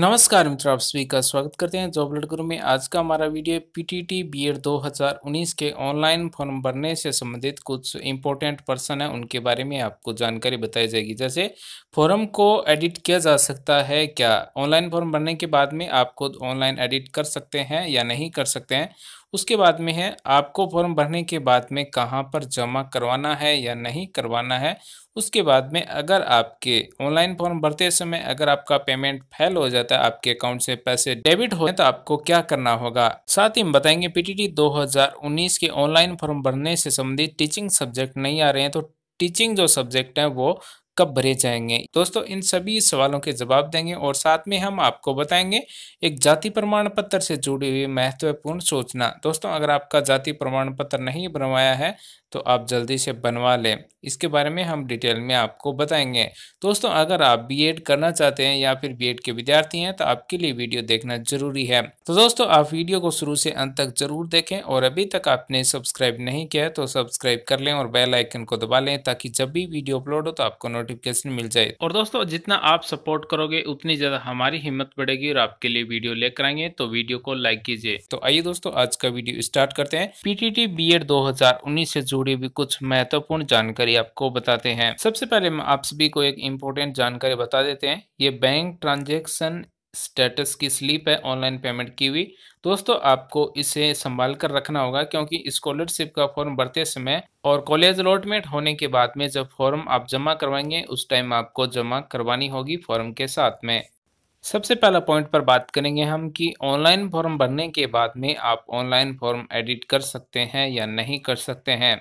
नमस्कार मित्रों, आप सभी का स्वागत करते हैं जॉब अलर्ट गुरु में। आज का हमारा वीडियो पीटीटी बीएड 2019 के ऑनलाइन फॉर्म भरने से संबंधित कुछ इंपॉर्टेंट पर्सन है उनके बारे में आपको जानकारी बताई जाएगी। जैसे फॉर्म को एडिट किया जा सकता है क्या, ऑनलाइन फॉर्म भरने के बाद में आप खुद ऑनलाइन एडिट कर सकते हैं या नहीं कर सकते हैं। उसके बाद में है आपको फॉर्म भरने के बाद में कहाँ पर जमा करवाना है या नहीं करवाना है। उसके बाद में अगर आपके ऑनलाइन फॉर्म भरते समय अगर आपका पेमेंट फेल हो जाता है, आपके अकाउंट से पैसे डेबिट हो तो आपको क्या करना होगा। साथ ही हम बताएंगे पीटीटी 2019 के ऑनलाइन फॉर्म भरने से संबंधित टीचिंग सब्जेक्ट नहीं आ रहे हैं तो टीचिंग जो सब्जेक्ट है वो कब भरे जाएंगे। दोस्तों इन सभी सवालों के जवाब देंगे और साथ में हम आपको बताएंगे एक जाति प्रमाण पत्र से जुड़ी हुई महत्वपूर्ण सूचना। दोस्तों अगर आपका जाति प्रमाण पत्र नहीं बनवाया है तो आप जल्दी से बनवा लें, इसके बारे में हम डिटेल में आपको बताएंगे। दोस्तों अगर आप बीएड करना चाहते हैं या फिर बीएड के विद्यार्थी हैं तो आपके लिए वीडियो देखना जरूरी है। तो दोस्तों आप वीडियो को शुरू से अंत तक जरूर देखें और अभी तक आपने सब्सक्राइब नहीं किया है तो सब्सक्राइब कर लें और बेल आइकन को दबा लें ताकि जब भी वीडियो अपलोड हो तो आपको नोटिफिकेशन मिल जाए। और दोस्तों जितना आप सपोर्ट करोगे उतनी ज्यादा हमारी हिम्मत बढ़ेगी और आपके लिए वीडियो लेकर आएंगे, तो वीडियो को लाइक कीजिए। तो आइए दोस्तों आज का वीडियो स्टार्ट करते हैं। पीटीटी बीएड 2019 से जुड़ी हुई कुछ महत्वपूर्ण जानकारी आपको बताते हैं। सबसे पहले हम आप सभी को एक इम्पोर्टेंट जानकारी बता देते हैं। ये बैंक ट्रांजैक्शन स्टेटस की स्लिप है ऑनलाइन पेमेंट की हुई। दोस्तों आपको इसे संभाल कर रखना होगा क्योंकि स्कॉलरशिप का फॉर्म भरते समय और कॉलेज अलॉटमेंट होने के बाद में जब फॉर्म आप जमा करवाएंगे उस टाइम आपको जमा करवानी होगी फॉर्म के साथ में। सबसे पहला पॉइंट पर बात करेंगे हम कि ऑनलाइन फॉर्म भरने के बाद में आप ऑनलाइन फॉर्म एडिट कर सकते हैं या नहीं कर सकते हैं।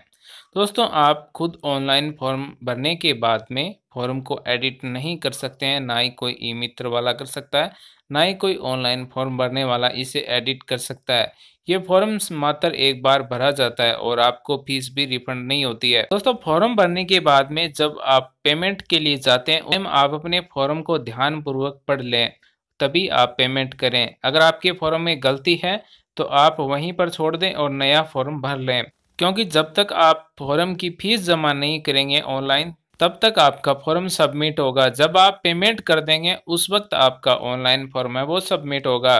दोस्तों आप खुद ऑनलाइन फॉर्म भरने के बाद में फॉर्म को एडिट नहीं कर सकते हैं, ना ही कोई ई मित्र वाला कर सकता है, ना ही कोई ऑनलाइन फॉर्म भरने वाला इसे एडिट कर सकता है। ये फॉर्म मात्र एक बार भरा जाता है और आपको फीस भी रिफंड नहीं होती है। दोस्तों फॉर्म भरने के बाद में जब आप पेमेंट के लिए जाते हैं आप अपने फॉर्म को ध्यान पूर्वक पढ़ लें, तभी आप पेमेंट करें। अगर आपके फॉर्म में गलती है तो आप वहीं पर छोड़ दें और नया फॉर्म भर लें, क्योंकि जब तक आप फॉर्म की फीस जमा नहीं करेंगे ऑनलाइन तब तक आपका फॉर्म सबमिट होगा। जब आप पेमेंट कर देंगे उस वक्त आपका ऑनलाइन फॉर्म है वो सबमिट होगा।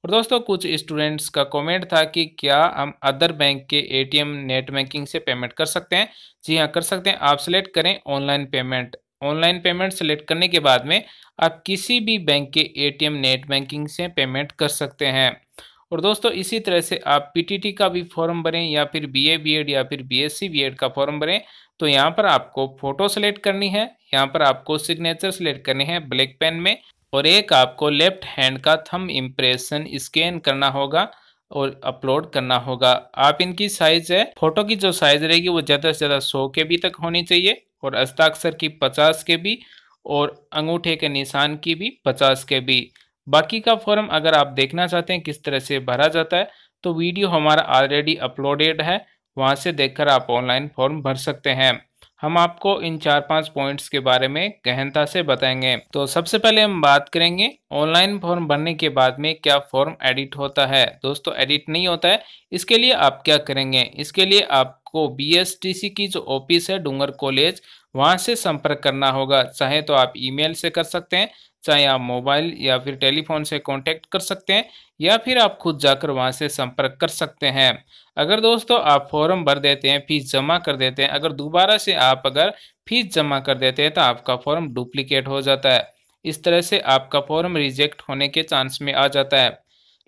और दोस्तों कुछ स्टूडेंट्स का कमेंट था कि क्या हम अदर बैंक के एटीएम नेट बैंकिंग से पेमेंट कर सकते हैं। जी हाँ कर सकते हैं। आप सिलेक्ट करें online payment. Online payment select करने के बाद में आप किसी भी बैंक के एटीएम नेट बैंकिंग से पेमेंट कर सकते हैं। और दोस्तों इसी तरह से आप पीटीटी का भी फॉर्म भरें या फिर बीए बीएड या फिर बीएससी बीएड का फॉर्म भरें तो यहाँ पर आपको फोटो सेलेक्ट करनी है, यहाँ पर आपको सिग्नेचर सेलेक्ट करनी है ब्लैक पेन में और एक आपको लेफ्ट हैंड का थंब इम्प्रेशन स्कैन करना होगा और अपलोड करना होगा। आप इनकी साइज है, फोटो की जो साइज रहेगी वो ज़्यादा से ज़्यादा 100 KB तक होनी चाहिए और हस्ताक्षर की 50 KB और अंगूठे के निशान की भी 50 KB। बाकी का फॉर्म अगर आप देखना चाहते हैं किस तरह से भरा जाता है तो वीडियो हमारा ऑलरेडी अपलोडेड है, वहां से देखकर आप ऑनलाइन फॉर्म भर सकते हैं। हम आपको इन 4-5 पॉइंट्स के बारे में गहनता से बताएंगे। तो सबसे पहले हम बात करेंगे ऑनलाइन फॉर्म भरने के बाद में क्या फॉर्म एडिट होता है। दोस्तों एडिट नहीं होता है। इसके लिए आप क्या करेंगे, इसके लिए आपको बीएसटीसी की जो ऑफिस है डूंगर कॉलेज वहां से संपर्क करना होगा। चाहे तो आप ईमेल से कर सकते हैं, चाहे आप मोबाइल या फिर टेलीफोन से कांटेक्ट कर सकते हैं या फिर आप खुद जाकर वहां से संपर्क कर सकते हैं। अगर दोस्तों आप फॉर्म भर देते हैं, फीस जमा कर देते हैं, अगर दोबारा से आप अगर फीस जमा कर देते हैं तो आपका फॉर्म डुप्लीकेट हो जाता है। इस तरह से आपका फॉर्म रिजेक्ट होने के चांस में आ जाता है।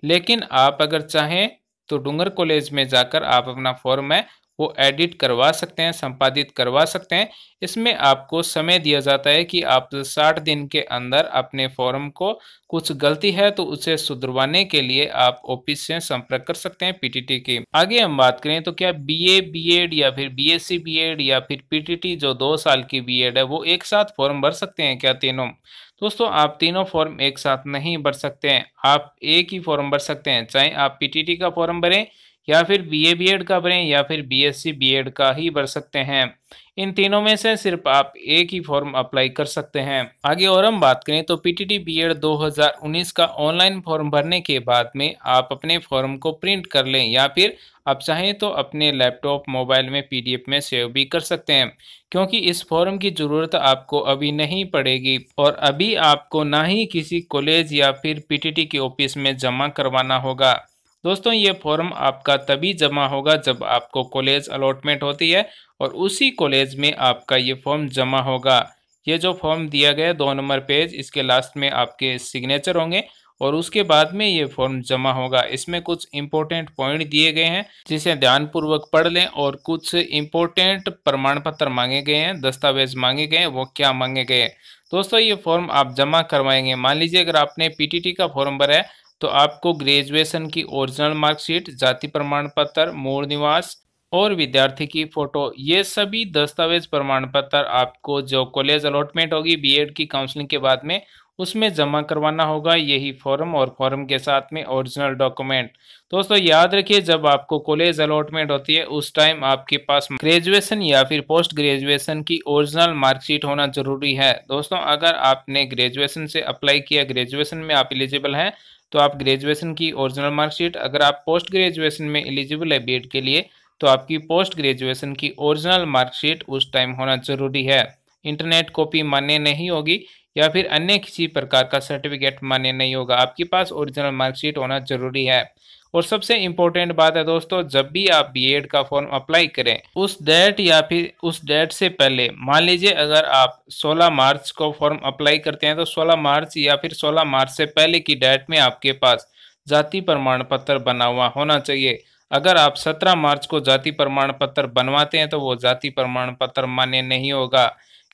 लेकिन आप अगर चाहें तो डूंगर कॉलेज में जाकर आप अपना फॉर्म है वो एडिट करवा सकते हैं, संपादित करवा सकते हैं। इसमें आपको समय दिया जाता है कि आप 60 दिन के अंदर अपने फॉर्म को कुछ गलती है तो उसे सुधरवाने के लिए आप ऑफिस से संपर्क कर सकते हैं पीटीटी की। आगे हम बात करें तो क्या बीए बीएड या फिर बीएससी बीएड या फिर पीटीटी जो 2 साल की बीएड है वो एक साथ फॉर्म भर सकते हैं क्या तीनों। दोस्तों आप तीनों फॉर्म एक साथ नहीं भर सकते हैं, आप एक ही फॉर्म भर सकते हैं। चाहे आप पीटीटी का फॉर्म भरें या फिर बीए बीएड का भरें या फिर बीएससी बीएड का ही भर सकते हैं। इन तीनों में से सिर्फ आप एक ही फॉर्म अप्लाई कर सकते हैं। आगे और हम बात करें तो पीटीटी बीएड 2019 का ऑनलाइन फॉर्म भरने के बाद में आप अपने फॉर्म को प्रिंट कर लें या फिर आप चाहें तो अपने लैपटॉप मोबाइल में पीडीएफ में सेव भी कर सकते हैं, क्योंकि इस फॉर्म की ज़रूरत आपको अभी नहीं पड़ेगी और अभी आपको ना ही किसी कॉलेज या फिर पीटीटी के ऑफिस में जमा करवाना होगा। दोस्तों, ये फॉर्म आपका तभी जमा होगा जब आपको कॉलेज अलॉटमेंट होती है और उसी कॉलेज में आपका ये फॉर्म जमा होगा। ये जो फॉर्म दिया गया 2 नंबर पेज, इसके लास्ट में आपके सिग्नेचर होंगे और उसके बाद में ये फॉर्म जमा होगा। इसमें कुछ इंपॉर्टेंट पॉइंट दिए गए हैं जिसे ध्यानपूर्वक पढ़ लें और कुछ इंपॉर्टेंट प्रमाण पत्र मांगे गए हैं, दस्तावेज मांगे गए हैं, वो क्या मांगे गए हैं। दोस्तों, ये फॉर्म आप जमा करवाएंगे। मान लीजिए अगर आपने पीटीटी का फॉर्म भरा है तो आपको ग्रेजुएशन की ओरिजिनल मार्कशीट, जाति प्रमाण पत्र, मूल निवास और विद्यार्थी की फोटो, ये सभी दस्तावेज प्रमाण पत्र आपको जो कॉलेज अलॉटमेंट होगी बीएड की काउंसलिंग के बाद में उसमें जमा करवाना होगा। यही फॉर्म और फॉर्म के साथ में ओरिजिनल डॉक्यूमेंट। दोस्तों, याद रखिए जब आपको कॉलेज अलॉटमेंट होती है उस टाइम आपके पास ग्रेजुएशन या फिर पोस्ट ग्रेजुएशन की ओरिजिनल मार्कशीट होना जरूरी है। दोस्तों, अगर आपने ग्रेजुएशन से अप्लाई किया, ग्रेजुएशन में आप एलिजिबल हैं तो आप ग्रेजुएशन की ओरिजिनल मार्कशीट, अगर आप पोस्ट ग्रेजुएशन में एलिजिबल है बीएड के लिए तो आपकी पोस्ट ग्रेजुएशन की ओरिजिनल मार्कशीट उस टाइम होना जरूरी है। इंटरनेट कॉपी मान्य नहीं होगी या फिर अन्य किसी प्रकार का सर्टिफिकेट मान्य नहीं होगा, आपके पास ओरिजिनल मार्कशीट होना जरूरी है। और सबसे इम्पोर्टेंट बात है दोस्तों, जब भी आप बीएड का फॉर्म अप्लाई करें उस डेट या फिर उस डेट से पहले, मान लीजिए अगर आप 16 मार्च को फॉर्म अप्लाई करते हैं तो 16 मार्च या फिर 16 मार्च से पहले की डेट में आपके पास जाति प्रमाण पत्र बना हुआ होना चाहिए। अगर आप 17 मार्च को जाति प्रमाण पत्र बनवाते हैं तो वो जाति प्रमाण पत्र मान्य नहीं होगा,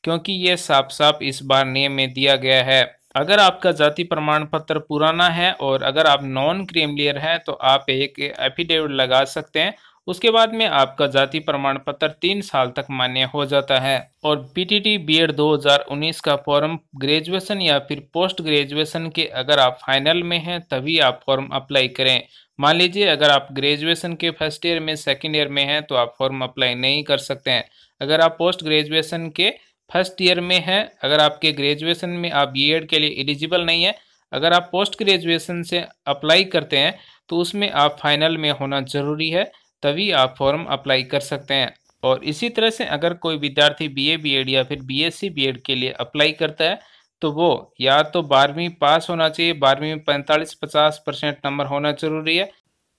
क्योंकि ये साफ साफ इस बार नियम में दिया गया है। अगर आपका जाति प्रमाण पत्र पुराना है और अगर आप नॉन क्रीमिलियर हैं तो आप एक एफिडेविट लगा सकते हैं, उसके बाद में आपका जाति प्रमाण पत्र 3 साल तक मान्य हो जाता है। और पीटीटी बीएड 2019 का फॉर्म ग्रेजुएशन या फिर पोस्ट ग्रेजुएशन के अगर आप फाइनल में हैं तभी आप फॉर्म अप्लाई करें। मान लीजिए अगर आप ग्रेजुएशन के फर्स्ट ईयर में, सेकेंड ईयर में हैं तो आप फॉर्म अप्लाई नहीं कर सकते हैं। अगर आप पोस्ट ग्रेजुएशन के फर्स्ट ईयर में है, अगर आपके ग्रेजुएशन में आप बीएड के लिए एलिजिबल नहीं है, अगर आप पोस्ट ग्रेजुएशन से अप्लाई करते हैं तो उसमें आप फाइनल में होना ज़रूरी है, तभी आप फॉर्म अप्लाई कर सकते हैं। और इसी तरह से अगर कोई विद्यार्थी बीए बीएड या फिर बीएससी बीएड के लिए अप्लाई करता है तो वो या तो 12वीं पास होना चाहिए, 12वीं में 45-50% नंबर होना जरूरी है।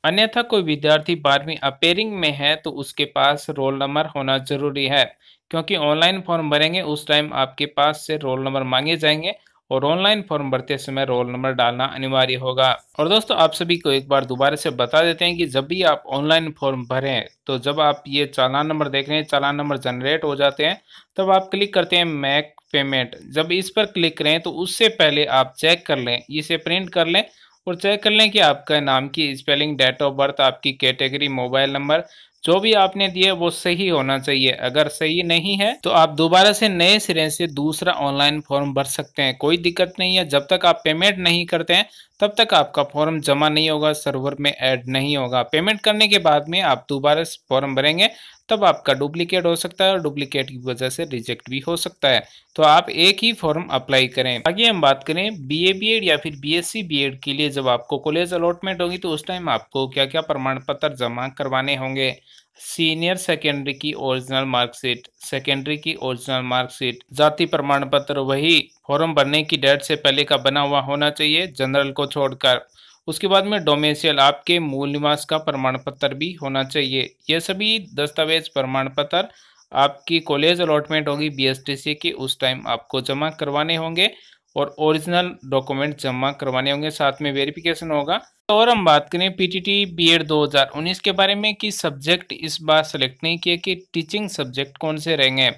अन्यथा कोई विद्यार्थी 12वीं अपेयरिंग में है तो उसके पास रोल नंबर होना जरूरी है, क्योंकि ऑनलाइन फॉर्म भरेंगे उस टाइम आपके पास से रोल नंबर मांगे जाएंगे और ऑनलाइन फॉर्म भरते समय रोल नंबर डालना अनिवार्य होगा। और दोस्तों, आप सभी को एक बार दोबारा से बता देते हैं कि जब भी आप ऑनलाइन फॉर्म भरें तो जब आप ये चालान नंबर देख रहे हैं, चालान नंबर जनरेट हो जाते हैं, तब आप क्लिक करते हैं मेक पेमेंट। जब इस पर क्लिक करें तो उससे पहले आप चेक कर लें, इसे प्रिंट कर लें और चेक कर लें कि आपका नाम की स्पेलिंग, डेट ऑफ बर्थ, आपकी कैटेगरी, मोबाइल नंबर जो भी आपने दिए वो सही होना चाहिए। अगर सही नहीं है तो आप दोबारा से नए सिरे से दूसरा ऑनलाइन फॉर्म भर सकते हैं, कोई दिक्कत नहीं है। जब तक आप पेमेंट नहीं करते हैं तब तक आपका फॉर्म जमा नहीं होगा, सर्वर में ऐड नहीं होगा। पेमेंट करने के बाद में आप दोबारा फॉर्म भरेंगे तब आपका डुप्लीकेट हो सकता है और डुप्लीकेट की वजह से रिजेक्ट भी हो सकता है। तो आप एक ही फॉर्म अप्लाई करें। आगे हम बात करें बीए बीएड या फिर बीएससी बीएड के लिए जब आपको कॉलेज अलॉटमेंट होगी तो उस टाइम आपको क्या क्या प्रमाण पत्र जमा करवाने होंगे। सीनियर सेकेंडरी की ओरिजिनल मार्कशीट, सेकेंडरी की ओरिजिनल मार्कशीट, जाति प्रमाण पत्र वही फॉर्म भरने की डेट से पहले का बना हुआ होना चाहिए जनरल को छोड़कर। उसके बाद में डोमेसियल, आपके मूल निवास का प्रमाण पत्र भी होना चाहिए। ये सभी दस्तावेज प्रमाण पत्र आपकी कॉलेज अलॉटमेंट होगी बीएसटीसी की उस टाइम आपको जमा करवाने होंगे और ओरिजिनल डॉक्यूमेंट जमा करवाने होंगे, साथ में वेरिफिकेशन होगा। और हम बात करें पीटीटी बीएड 2019 के बारे में कि सब्जेक्ट इस बार सेलेक्ट नहीं किए कि टीचिंग सब्जेक्ट कौन से रहेंगे।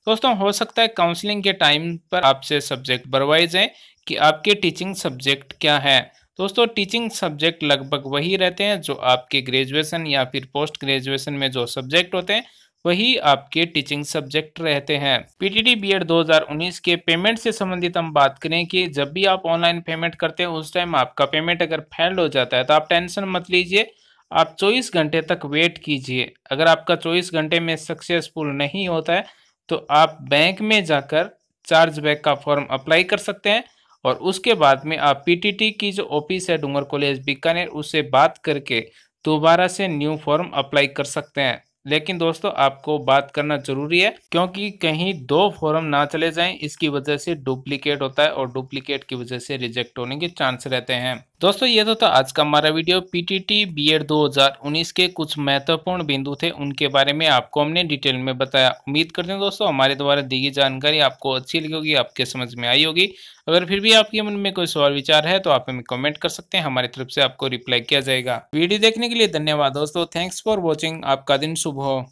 दोस्तों, हो सकता है काउंसलिंग के टाइम पर आपसे सब्जेक्ट भरवाए जाए कि आपके टीचिंग सब्जेक्ट क्या है। दोस्तों, टीचिंग सब्जेक्ट लगभग वही रहते हैं जो आपके ग्रेजुएशन या फिर पोस्ट ग्रेजुएशन में जो सब्जेक्ट होते हैं वही आपके टीचिंग सब्जेक्ट रहते हैं। पीटीटी बीएड 2019 के पेमेंट से संबंधित हम बात करें कि जब भी आप ऑनलाइन पेमेंट करते हैं उस टाइम आपका पेमेंट अगर फेल्ड हो जाता है तो आप टेंशन मत लीजिए, आप 24 घंटे तक वेट कीजिए। अगर आपका 24 घंटे में सक्सेसफुल नहीं होता है तो आप बैंक में जाकर चार्जबैक का फॉर्म अप्लाई कर सकते हैं और उसके बाद में आप पीटीटी की जो ऑफिस है डूंगर कॉलेज बीकानेर उससे बात करके दोबारा से न्यू फॉर्म अप्लाई कर सकते हैं। लेकिन दोस्तों आपको बात करना जरूरी है क्योंकि कहीं दो फॉर्म ना चले जाएं, इसकी वजह से डुप्लीकेट होता है और डुप्लीकेट की वजह से रिजेक्ट होने के चांस रहते हैं। दोस्तों ये तो था आज का हमारा वीडियो। पीटीटी बीएड 2019 के कुछ महत्वपूर्ण बिंदु थे, उनके बारे में आपको हमने डिटेल में बताया। उम्मीद करते हैं दोस्तों हमारे द्वारा दी गई जानकारी आपको अच्छी लगी होगी, आपके समझ में आई होगी। अगर फिर भी आपके मन में कोई सवाल विचार है तो आप हमें कमेंट कर सकते हैं, हमारी तरफ से आपको रिप्लाई किया जाएगा। वीडियो देखने के लिए धन्यवाद दोस्तों। Thanks for watching. आपका दिन शुभ हो।